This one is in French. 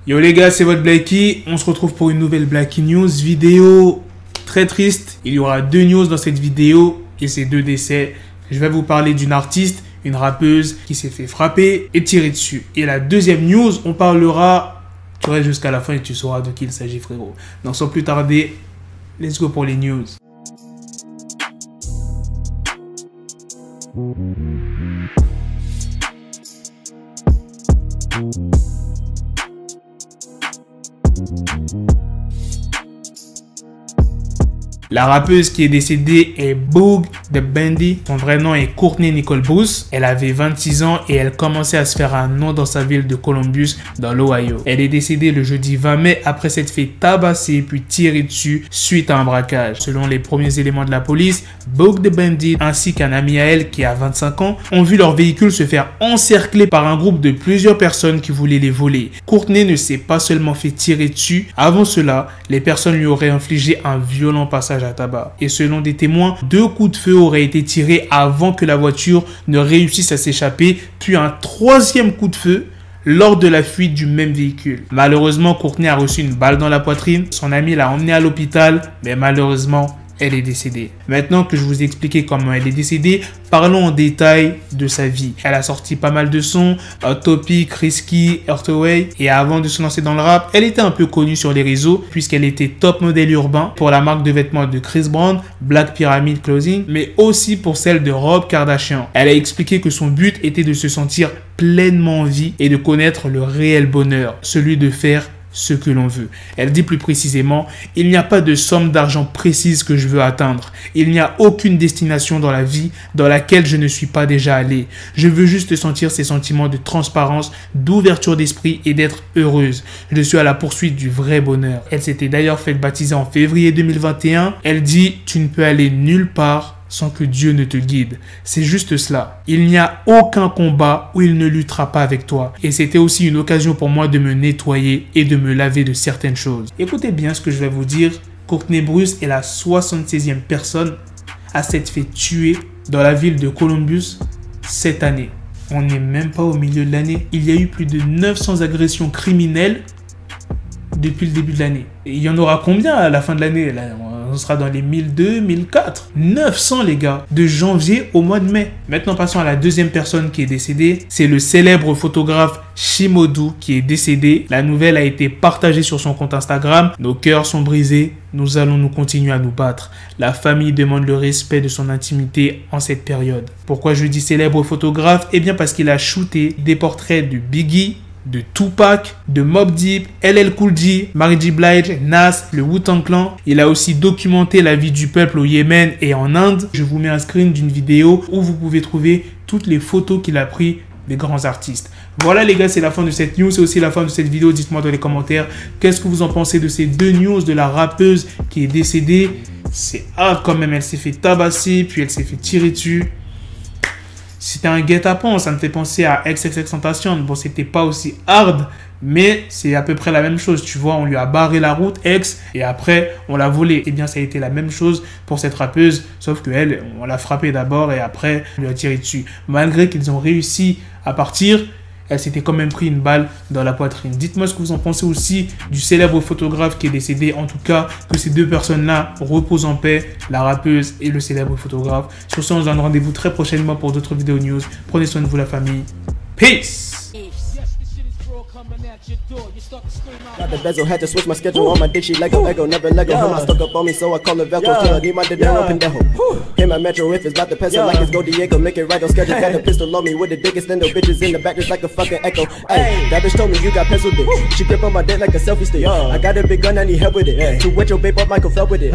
Yo les gars, c'est votre Blacky. On se retrouve pour une nouvelle Blacky News. Vidéo très triste. Il y aura 2 news dans cette vidéo et c'est 2 décès. Je vais vous parler d'une artiste, une rappeuse qui s'est fait frapper et tirer dessus. Et la deuxième news, on parlera... Tu restes jusqu'à la fin et tu sauras de qui il s'agit, frérot. Donc sans plus tarder, let's go pour les news. La rappeuse qui est décédée est Boog the Bandit. Son vrai nom est Courtney Nicole Bruce. Elle avait 26 ans et elle commençait à se faire un nom dans sa ville de Columbus, dans l'Ohio. Elle est décédée le jeudi 20 mai après s'être fait tabasser puis tirer dessus suite à un braquage. Selon les premiers éléments de la police, Boog the Bandit ainsi qu'un ami à elle qui a 25 ans ont vu leur véhicule se faire encercler par un groupe de plusieurs personnes qui voulaient les voler. Courtney ne s'est pas seulement fait tirer dessus. Avant cela, les personnes lui auraient infligé un violent passage à tabac. Et selon des témoins, 2 coups de feu auraient été tirés avant que la voiture ne réussisse à s'échapper, puis un 3e coup de feu lors de la fuite du même véhicule. Malheureusement, Courtney a reçu une balle dans la poitrine. Son ami l'a emmenée à l'hôpital, mais malheureusement, elle est décédée. Maintenant que je vous ai expliqué comment elle est décédée, parlons en détail de sa vie. Elle a sorti pas mal de sons, Topic, Risky, Earthway, et avant de se lancer dans le rap, elle était un peu connue sur les réseaux puisqu'elle était top modèle urbain pour la marque de vêtements de Chris Brown, Black Pyramid Clothing, mais aussi pour celle de Rob Kardashian. Elle a expliqué que son but était de se sentir pleinement en vie et de connaître le réel bonheur, celui de faire ce que l'on veut. Elle dit plus précisément, il n'y a pas de somme d'argent précise que je veux atteindre. Il n'y a aucune destination dans la vie dans laquelle je ne suis pas déjà allé. Je veux juste sentir ces sentiments de transparence, d'ouverture d'esprit et d'être heureuse. Je suis à la poursuite du vrai bonheur. Elle s'était d'ailleurs fait baptiser en février 2021. Elle dit, tu ne peux aller nulle part sans que Dieu ne te guide. C'est juste cela. Il n'y a aucun combat où il ne luttera pas avec toi. Et c'était aussi une occasion pour moi de me nettoyer et de me laver de certaines choses. Écoutez bien ce que je vais vous dire. Courtney Bruce est la 76e personne à s'être fait tuer dans la ville de Columbus cette année. On n'est même pas au milieu de l'année. Il y a eu plus de 900 agressions criminelles depuis le début de l'année. Et il y en aura combien à la fin de l'année? On sera dans les 1002, 1004. 900 les gars, de janvier au mois de mai. Maintenant passons à la deuxième personne qui est décédée. C'est le célèbre photographe Shimodu qui est décédé. La nouvelle a été partagée sur son compte Instagram. Nos cœurs sont brisés. Nous allons nous continuer à nous battre. La famille demande le respect de son intimité en cette période. Pourquoi je dis célèbre photographe? Eh bien parce qu'il a shooté des portraits de Biggie, de Tupac, de Mobb Deep, LL Cool J, Mary J. Blige, Nas, le Wu-Tang Clan. Il a aussi documenté la vie du peuple au Yémen et en Inde. Je vous mets un screen d'une vidéo où vous pouvez trouver toutes les photos qu'il a prises des grands artistes. Voilà les gars, c'est la fin de cette news, c'est aussi la fin de cette vidéo. Dites-moi dans les commentaires, qu'est-ce que vous en pensez de ces 2 news de la rappeuse qui est décédée? C'est hard quand même, elle s'est fait tabasser, puis elle s'est fait tirer dessus. C'était un guet-apens, ça me fait penser à XXXTentacion. Bon, c'était pas aussi hard, mais c'est à peu près la même chose. Tu vois, on lui a barré la route, X, et après, on l'a volé. Eh bien, ça a été la même chose pour cette rappeuse, sauf qu'elle, on l'a frappée d'abord et après, on lui a tiré dessus. Malgré qu'ils ont réussi à partir, elle s'était quand même pris une balle dans la poitrine. Dites-moi ce que vous en pensez aussi du célèbre photographe qui est décédé. En tout cas, que ces 2 personnes-là reposent en paix, la rappeuse et le célèbre photographe. Sur ce, on se donne rendez-vous très prochainement pour d'autres vidéos news. Prenez soin de vous, la famille. Peace! Got the bezel, had to switch my schedule on my dick, she Lego, never Lego. Him, I stuck up on me, so I call it Velcro. Killer, need my dinero, pendejo. Hit my metro if it's about the peso, like it's Go Diego, make it right on schedule. Got the pistol on me with the biggest endo, bitches in the back just like a fucking echo. Hey, that bitch told me you got pencil dick. She grip on my dick like a selfie stick. I got a big gun, I need help with it. To wet your babe up, Michael fell with it.